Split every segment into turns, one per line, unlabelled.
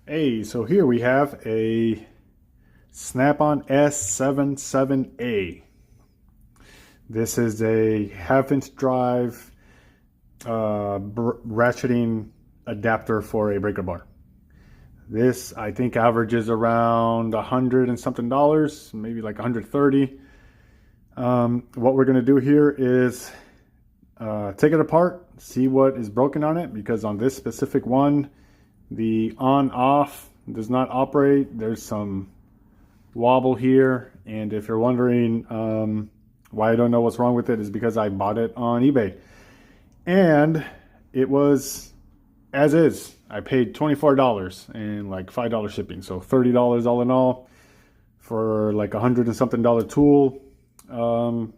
Hey, so here we have a Snap-on S77A. This is a half-inch drive ratcheting adapter for a breaker bar. This I think averages around $100 and something, maybe like 130. What we're going to do here is take it apart, see what is broken on it, because on this specific one, the on-off does not operate. There's some wobble here, and if you're wondering why I don't know what's wrong with it, is because I bought it on eBay and it was as is. I paid $24 and like $5 shipping, so $30 all in all for like $100 and something tool. I'm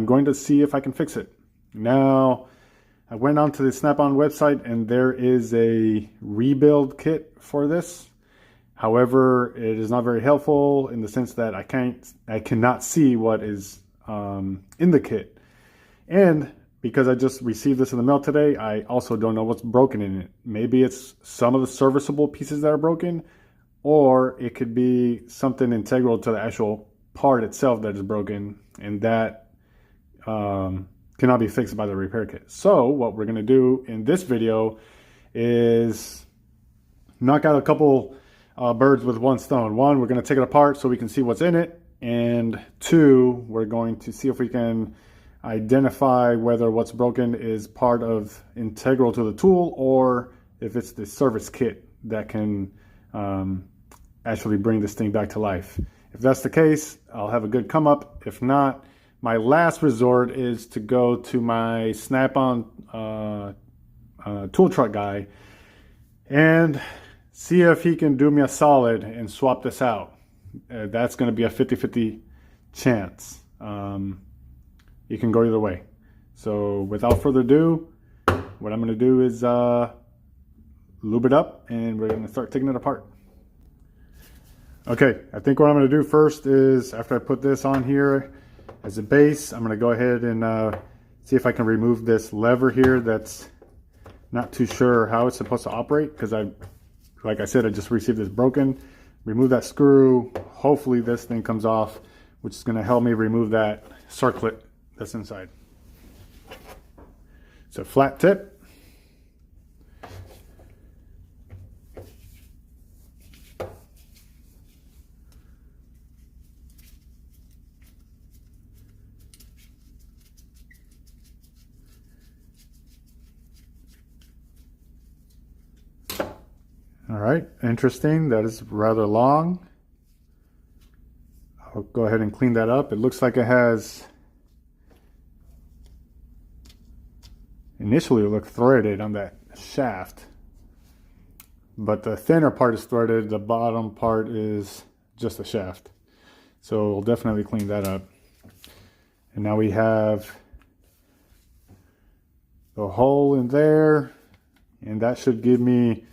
going to see if I can fix it. Now, I went onto the Snap-on website and there is a rebuild kit for this. However, it is not very helpful in the sense that I cannot see what is in the kit. And because I just received this in the mail today, I also don't know what's broken in it. Maybe it's some of the serviceable pieces that are broken, or it could be something integral to the actual part itself that is broken, and that cannot be fixed by the repair kit. So what we're going to do in this video is knock out a couple birds with one stone. One, we're going to take it apart so we can see what's in it, and two, we're going to see if we can identify whether what's broken is part of integral to the tool, or if it's the service kit that can actually bring this thing back to life. If that's the case, I'll have a good come up. If not, my last resort is to go to my Snap-on tool truck guy and see if he can do me a solid and swap this out. That's going to be a 50-50 chance. It can go either way. So without further ado, what I'm going to do is lube it up, and we're going to start taking it apart. Okay, I think what I'm going to do first is, after I put this on here as a base, I'm going to go ahead and see if I can remove this lever here that's not too sure how it's supposed to operate, because like I said, I just received this broken. Remove that screw. Hopefully this thing comes off, which is going to help me remove that circlet that's inside. It's a flat tip. All right, interesting. That is rather long. I'll go ahead and clean that up. It looks like it has, initially it looked threaded on that shaft, but the thinner part is threaded, the bottom part is just a shaft. So we'll definitely clean that up. And now we have the hole in there, and that should give me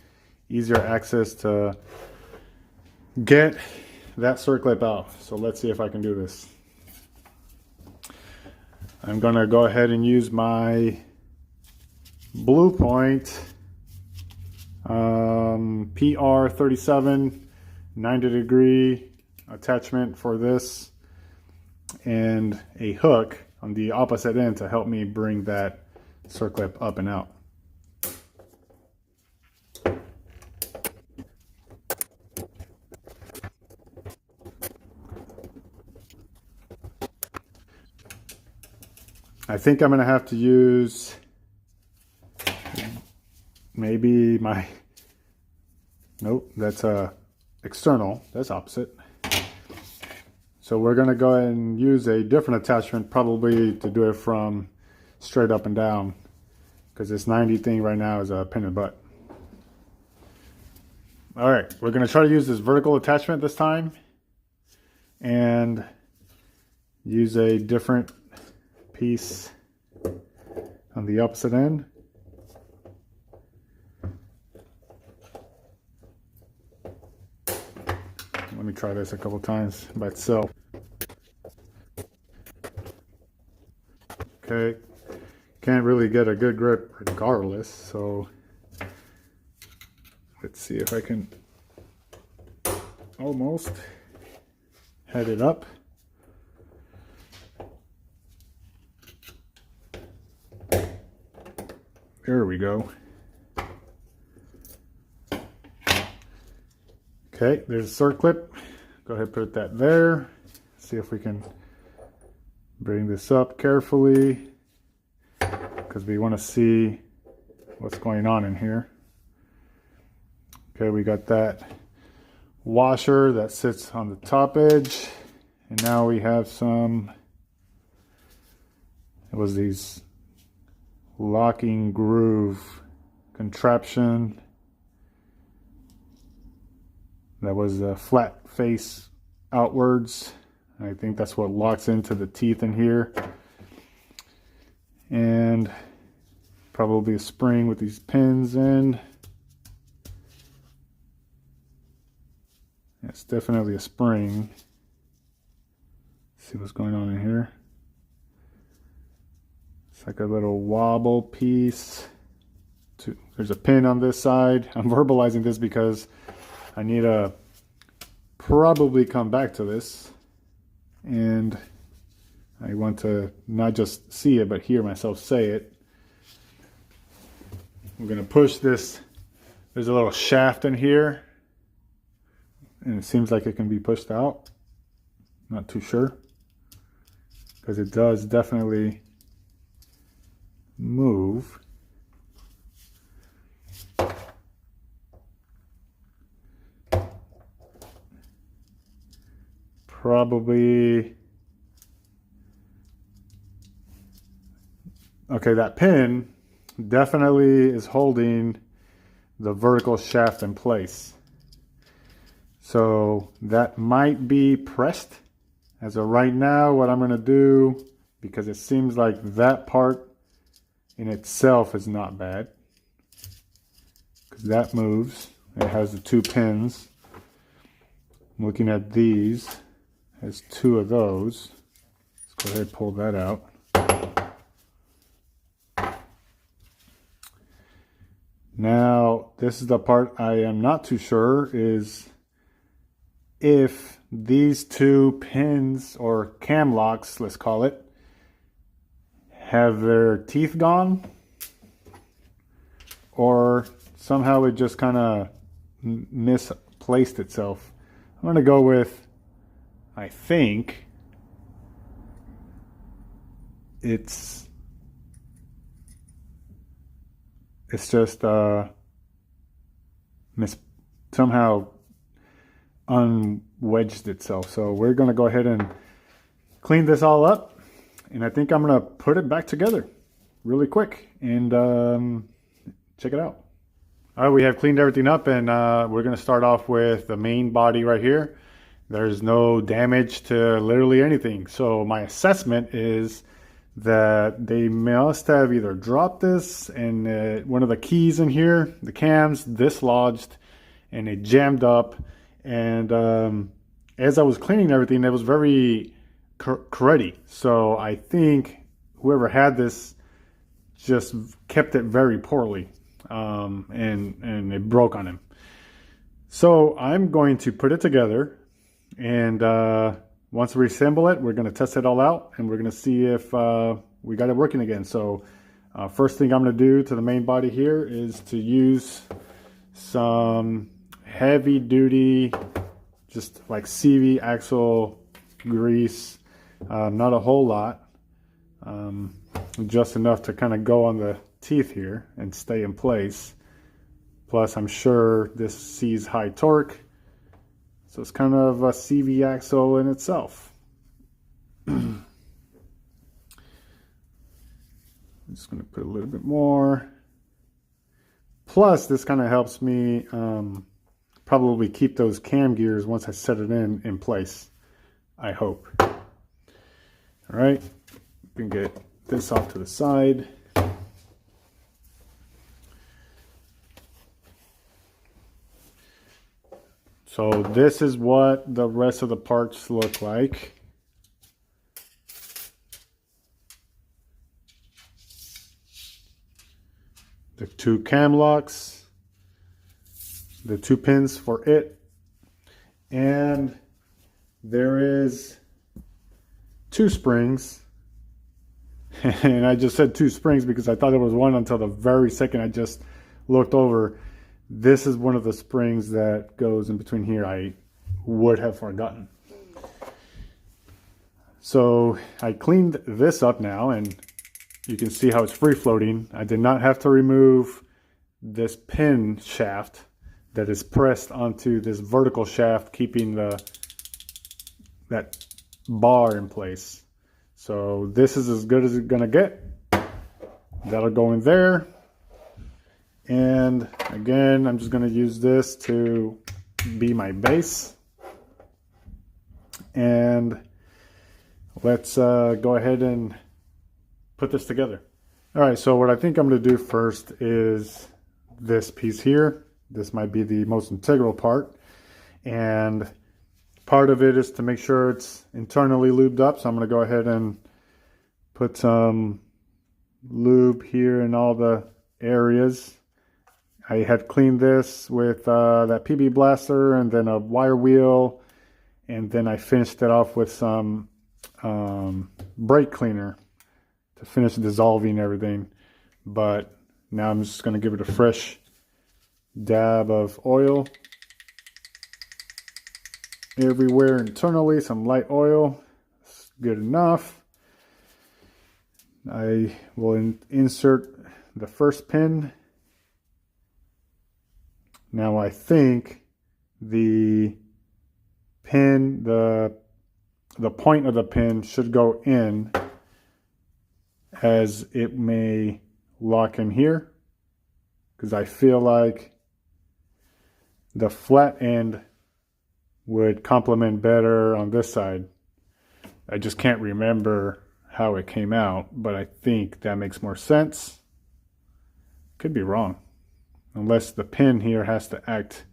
easier access to get that circlip out. So let's see if I can do this. I'm gonna go ahead and use my Blue Point PR37 90-degree attachment for this, and a hook on the opposite end to help me bring that circlip up and out. I think I'm going to have to use maybe my, nope, that's external, that's opposite. So we're going to go ahead and use a different attachment, probably to do it from straight up and down, because this 90 thing right now is a pain in the butt. All right, we're going to try to use this vertical attachment this time and use a different piece on the opposite end. Let me try this a couple times by itself. Okay, can't really get a good grip regardless, so Let's see if I can almost head it up. There we go. Okay, there's a circlip. Go ahead and put that there. See if we can bring this up carefully, because we want to see what's going on in here. Okay, we got that washer that sits on the top edge, and now we have some, it was these locking groove contraption that was a flat face outwards. I think that's what locks into the teeth in here, and probably a spring with these pins in. It's definitely a spring. Let's see what's going on in here. It's like a little wobble piece. There's a pin on this side. I'm verbalizing this because I need to probably come back to this, and I want to not just see it but hear myself say it. We're going to push this. There's a little shaft in here, and it seems like it can be pushed out. Not too sure, because it does definitely move. Probably, okay, that pin definitely is holding the vertical shaft in place. So that might be pressed. As of right now, what I'm going to do, because it seems like that part in itself is not bad, because that moves. It has the two pins. I'm looking at these. Has two of those. Let's go ahead and pull that out. Now, this is the part I am not too sure is if these two pins or cam locks, let's call it, have their teeth gone, or somehow it just kind of misplaced itself. I'm going to go with, I think it's just somehow unwedged itself. So we're going to go ahead and clean this all up, and I think I'm going to put it back together really quick and check it out. All right, we have cleaned everything up, and we're going to start off with the main body right here. There's no damage to literally anything. So my assessment is that they must have either dropped this and one of the keys in here, the cams, dislodged, and it jammed up. And as I was cleaning everything, it was very cruddy. So I think whoever had this just kept it very poorly, and it broke on him. So I'm going to put it together, and once we assemble it, we're going to test it all out, and we're going to see if we got it working again. So first thing I'm going to do to the main body here is to use some heavy duty, just like CV axle grease, not a whole lot, just enough to kind of go on the teeth here and stay in place. Plus I'm sure this sees high torque, so it's kind of a CV axle in itself. I'm just going to put a little bit more. Plus this kind of helps me probably keep those cam gears once I set it in place, I hope. All right, we can get this off to the side. So this is what the rest of the parts look like. The two cam locks. the 2 pins for it. And there is 2 springs. And I just said 2 springs because I thought there was one until the very second I just looked over. This is one of the springs that goes in between here. I would have forgotten. So I cleaned this up now, and you can see how it's free floating. I did not have to remove this pin shaft that is pressed onto this vertical shaft, keeping that bar in place. So this is as good as it's gonna get. That'll go in there. And again, I'm just gonna use this to be my base. And let's go ahead and put this together. All right, so what I think I'm gonna do first is this piece here. This might be the most integral part. And part of it is to make sure it's internally lubed up. So I'm gonna go ahead and put some lube here in all the areas. I had cleaned this with that PB blaster and then a wire wheel. And then I finished it off with some brake cleaner to finish dissolving everything. But now I'm just going to give it a fresh dab of oil everywhere internally. Some light oil. It's good enough. I will insert the first pin. Now I think the pin, the point of the pin should go in, as it may lock in here, because I feel like the flat end would complement better on this side. I just can't remember how it came out, but I think that makes more sense. Could be wrong, unless the pin here has to act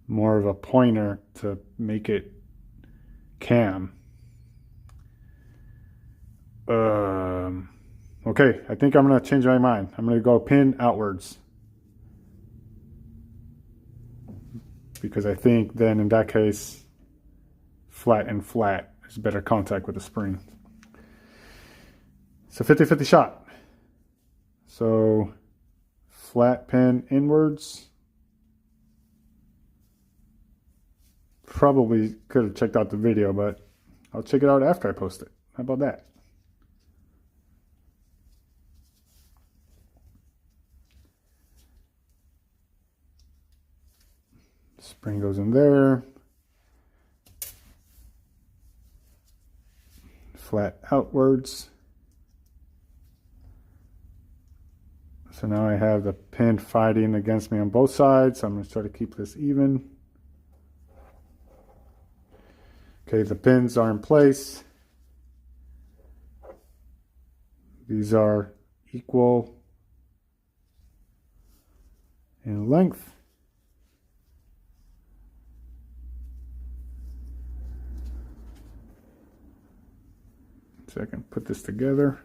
more of a pointer to make it cam. Okay, I think I'm gonna change my mind. I'm gonna go pin outwards, because I think then in that case flat and flat is better contact with the spring. It's a 50-50 shot. So flat pin inwards. Probably could have checked out the video, but I'll check it out after I post it. How about that? Spring goes in there. Flat outwards. So now I have the pin fighting against me on both sides. So I'm going to try to keep this even. Okay, the pins are in place. These are equal in length. So I can put this together.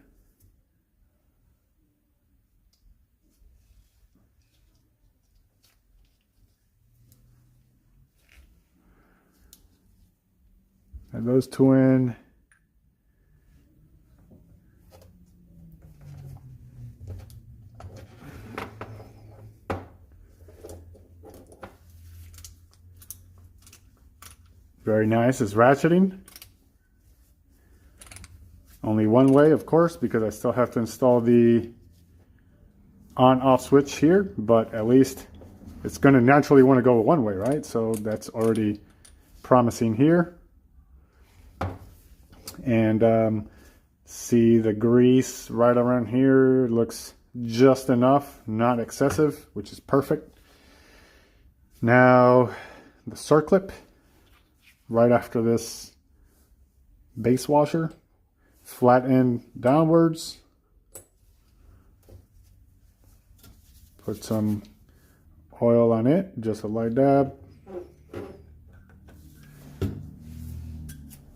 Add those 2 in. Very nice. It's ratcheting. Only one way, of course, because I still have to install the on-off switch here, but at least it's going to naturally want to go one way, right? So that's already promising here. And see the grease right around here looks just enough, not excessive, which is perfect. Now the circlip right after this base washer, flat end downwards. Put some oil on it, just a light dab.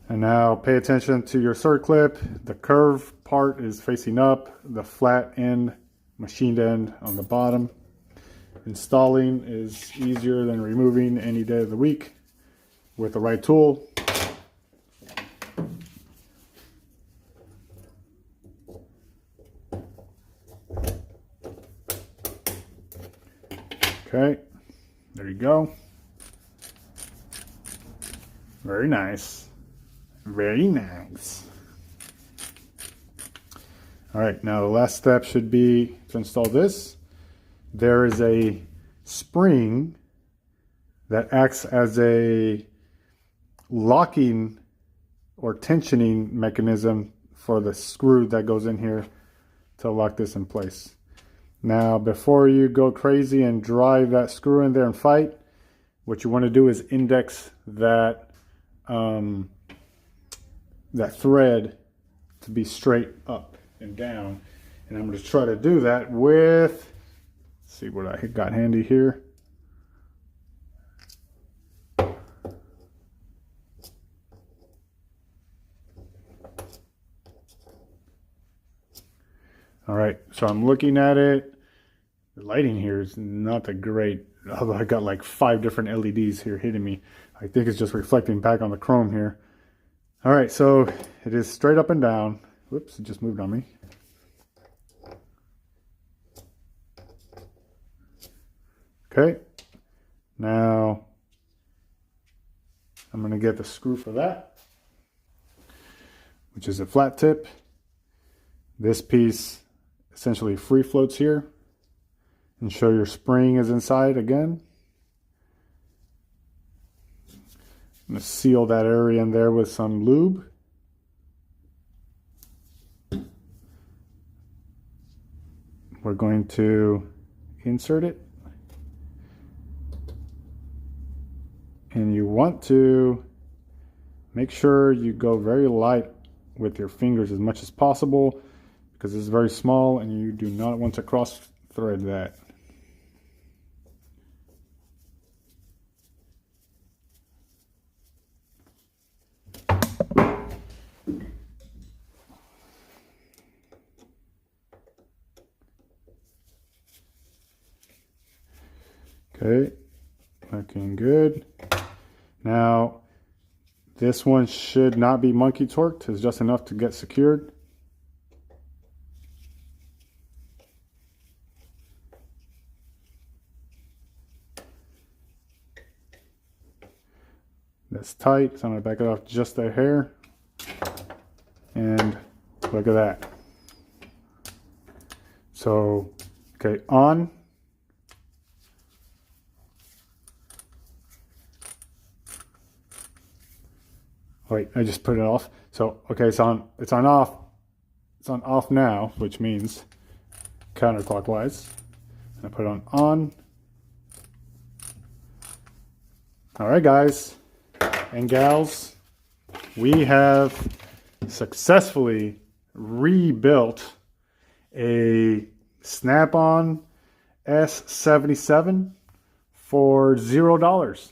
And now pay attention to your circlip. The curve part is facing up, the flat end, machined end on the bottom. Installing is easier than removing any day of the week with the right tool. Okay, there you go. Very nice. Very nice. All right, now the last step should be to install this. There is a spring that acts as a locking or tensioning mechanism for the screw that goes in here to lock this in place. Now, before you go crazy and drive that screw in there and fight, what you want to do is index that that thread to be straight up and down. And I'm going to try to do that with, let's see what I got handy here. All right, so I'm looking at it. The lighting here is not that great, although I got like 5 different LEDs here hitting me. I think it's just reflecting back on the chrome here. All right, so it is straight up and down. Whoops, it just moved on me. Okay, now I'm going to get the screw for that, which is a flat tip. This piece essentially free floats here, and show your spring is inside again. I'm going to seal that area in there with some lube. We're going to insert it. And you want to make sure you go very light with your fingers as much as possible, because it's very small and you do not want to cross thread that. Okay, looking good. Now, this one should not be monkey torqued. It's just enough to get secured. That's tight, so I'm going to back it off just a hair. And look at that. So, okay, on. Wait, I just put it off. So, okay, it's on off. It's on off now, which means counterclockwise. I put it on. All right, guys and gals, we have successfully rebuilt a Snap-on S77 for $0.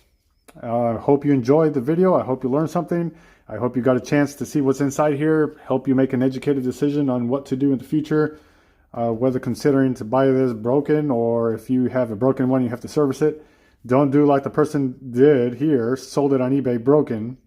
I hope you enjoyed the video. I hope you learned something. I hope you got a chance to see what's inside here, help you make an educated decision on what to do in the future, whether considering to buy this broken, or if you have a broken one, you have to service it. Don't do like the person did here, sold it on eBay broken,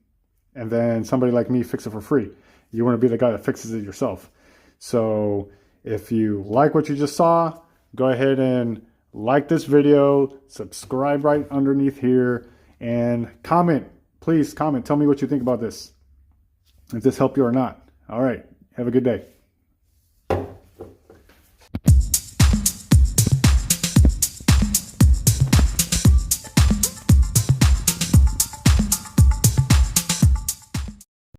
and then somebody like me fix it for free. You want to be the guy that fixes it yourself. So if you like what you just saw, go ahead and like this video, subscribe right underneath here, and comment. Please comment. Tell me what you think about this, if this helped you or not. All right. Have a good day.